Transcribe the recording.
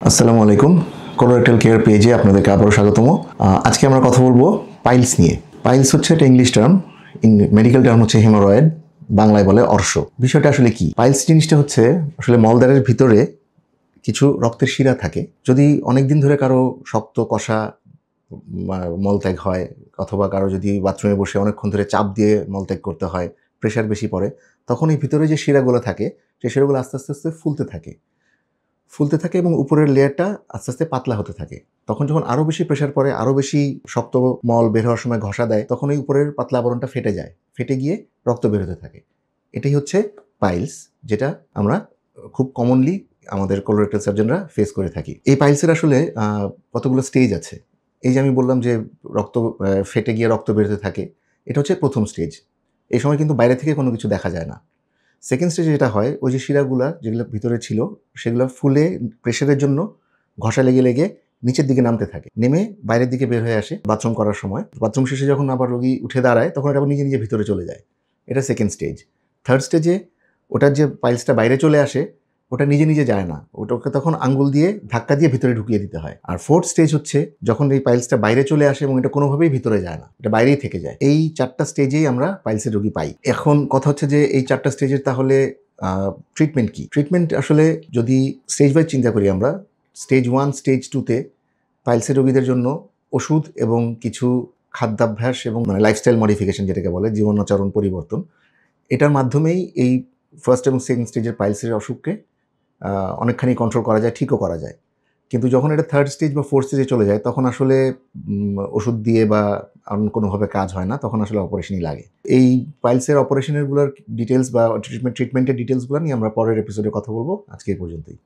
আসসালামু আলাইকুম। Colorectal care পেজে আপনাদেরকে আবারও স্বাগতম। আজকে আমরা কথা বলবো পাইলস নিয়ে। পাইলস হচ্ছে একটা ইংলিশ টার্ম, মেডিকেল টার্ম হচ্ছে হেমোরয়েড, বাংলায় বলে অর্শ। বিষয়টা আসলে কি? পাইলস জিনিসটা হচ্ছে আসলে মলদ্বারের ভিতরে কিছু রক্তের শিরা থাকে। যদি অনেকদিন ধরে কারো শক্ত কষা মলত্যাগ হয়, অথবা কারো যদি বাথরুমে বসে অনেকক্ষণ ধরে চাপ দিয়ে মলত্যাগ করতে হয়, প্রেশার বেশি পড়ে, তখন এই ভিতরে যে শিরাগুলো থাকে সেই শিরাগুলো আস্তে আস্তে আস্তে ফুলতে থাকে এবং উপরের লেয়ারটা আস্তে আস্তে পাতলা হতে থাকে। তখন যখন আরও বেশি প্রেশার পড়ে, আরও বেশি শক্ত মল বের হওয়ার সময় ঘষা দেয়, তখন এই উপরের পাতলা আবরণটা ফেটে যায়, ফেটে গিয়ে রক্ত বের হতে থাকে। এটাই হচ্ছে পাইলস, যেটা আমরা খুব কমনলি আমাদের কোলোরেক্টাল সার্জনরা ফেস করে থাকি। এই পাইলসের আসলে কতগুলো স্টেজ আছে। এই যে আমি বললাম যে রক্ত ফেটে গিয়ে রক্ত বের হতে থাকে, এটা হচ্ছে প্রথম স্টেজ। এই সময় কিন্তু বাইরে থেকে কোনো কিছু দেখা যায় না। সেকেন্ড স্টেজে যেটা হয়, ওই যে শিরাগুলা যেগুলো ভিতরে ছিল সেগুলো ফুলে প্রেশারের জন্য ঘষা লেগে লেগে নিচের দিকে নামতে থাকে, নেমে বাইরের দিকে বের হয়ে আসে বাথরুম করার সময়। বাথরুম শেষে যখন আবার রোগী উঠে দাঁড়ায়, তখন এটা আবার নিজে নিজে ভিতরে চলে যায়। এটা সেকেন্ড স্টেজ। থার্ড স্টেজে ওটার যে পাইলসটা বাইরে চলে আসে, ওটা নিজে নিজে যায় না, ওটাকে তখন আঙ্গুল দিয়ে ধাক্কা দিয়ে ভিতরে ঢুকিয়ে দিতে হয়। আর ফোর্থ স্টেজ হচ্ছে যখন এই পাইলসটা বাইরে চলে আসে এবং এটা কোনোভাবেই ভিতরে যায় না, এটা বাইরেই থেকে যায়। এই চারটা স্টেজেই আমরা পাইলসের রোগী পাই। এখন কথা হচ্ছে যে এই চারটা স্টেজের তাহলে ট্রিটমেন্ট কি? ট্রিটমেন্ট আসলে যদি স্টেজ ওয়াইজ চিন্তা করি আমরা, স্টেজ 1, স্টেজ 2-তে পাইলসের রোগীদের জন্য ওষুধ এবং কিছু খাদ্যাভ্যাস এবং লাইফস্টাইল মডিফিকেশন, যেটাকে বলে জীবনাচরণ পরিবর্তন, এটার মাধ্যমেই এই ফার্স্ট এবং সেকেন্ড স্টেজের পাইলসের অসুখকে অনেকখানি কন্ট্রোল করা যায়, ঠিকও করা যায়। কিন্তু যখন এটা থার্ড স্টেজ বা ফোর্থ স্টেজে চলে যায়, তখন আসলে ওষুধ দিয়ে বা কোনোভাবে কাজ হয় না, তখন আসলে অপারেশনই লাগে। এই পাইলসের অপারেশনেরগুলোর ডিটেলস বা ট্রিটমেন্টের ডিটেলসগুলো নিয়ে আমরা পরের এপিসোডে কথা বলবো। আজকে এই পর্যন্তই।